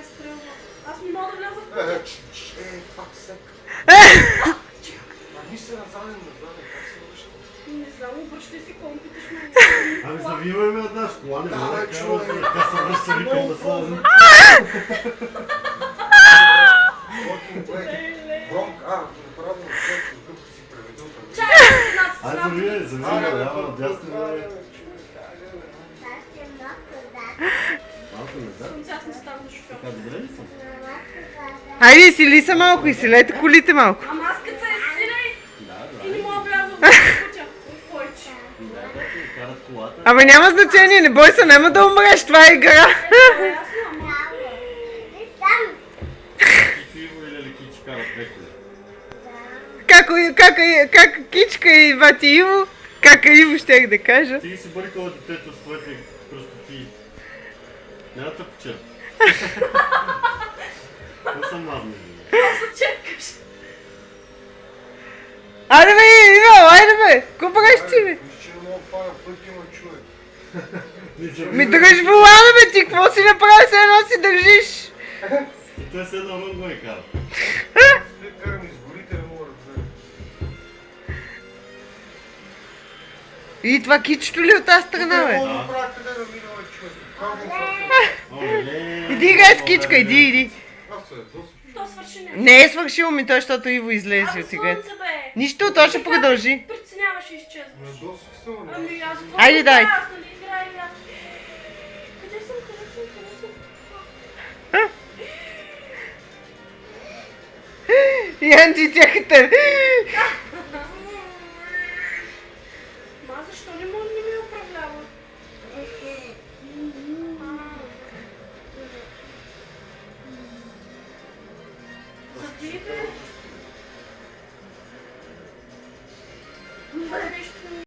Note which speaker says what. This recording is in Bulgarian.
Speaker 1: стрелва. Аз не мога да вляза в пътя.
Speaker 2: Фак сек. Ни се назаден, как се връща?
Speaker 1: Не знам, обръщай се, колко питаш ме.
Speaker 3: Ами завивай ме една кола, не мога да кажа, така се връща викам да слазим.
Speaker 2: Бронк, направо къп си преведил.
Speaker 3: Ай, завивай, лява, надясно. Малко назад.
Speaker 1: Аз не ставам шофьор.
Speaker 3: Така, добре ли съм?
Speaker 4: Айде, сили се малко и силете колите малко.
Speaker 1: Ама аз като се изсилей
Speaker 3: Да,
Speaker 1: и не
Speaker 3: добре.
Speaker 1: мога да вляза в пътя. В повече.
Speaker 3: Да, карат колата.
Speaker 4: Ама няма значение, не бой се, няма да умреш, това е игра.
Speaker 1: Ясно, ама.
Speaker 3: Кичо Иво или Лекичи карат леколи?
Speaker 4: Как Кичка и бати Иво, кака Иво щех да кажа.
Speaker 3: Ти си бъркала детето с твоите простоти. Няма да почерпа. Това съм мазни.
Speaker 1: Аз се четкаш.
Speaker 4: Айде бе, Иво, айде бе, ко правиш ти бе?
Speaker 2: Виж, че не мога да фана път има човек.
Speaker 4: Ми дръж волана бе, ти какво си направи, се едно си държиш?
Speaker 3: И той се едно рънго и кара.
Speaker 2: Те карам изгорите, не мога да взема.
Speaker 4: И това Кичето ли от тази страна бе?
Speaker 2: Не мога да правя къде да минава човек. Как го фана?
Speaker 3: Оле!
Speaker 4: Иди играй с Кичка, иди.
Speaker 2: Аз се досъчу.
Speaker 1: То свърши не.
Speaker 4: Не е свършило ми той, защото Иво излезе от играта.
Speaker 1: Слънце бе.
Speaker 4: Нищо, то ще продължи.
Speaker 1: Преценяваш и изчезва.
Speaker 2: Не досъчу се, не.
Speaker 1: Ами аз какво
Speaker 4: Айде,
Speaker 1: да
Speaker 4: дай.
Speaker 1: правя, аз нали играя и аз. Къде съм?
Speaker 4: Янджи тяхте.
Speaker 1: Ма защо не мога да ми управлява? Забий бе. Ма нещо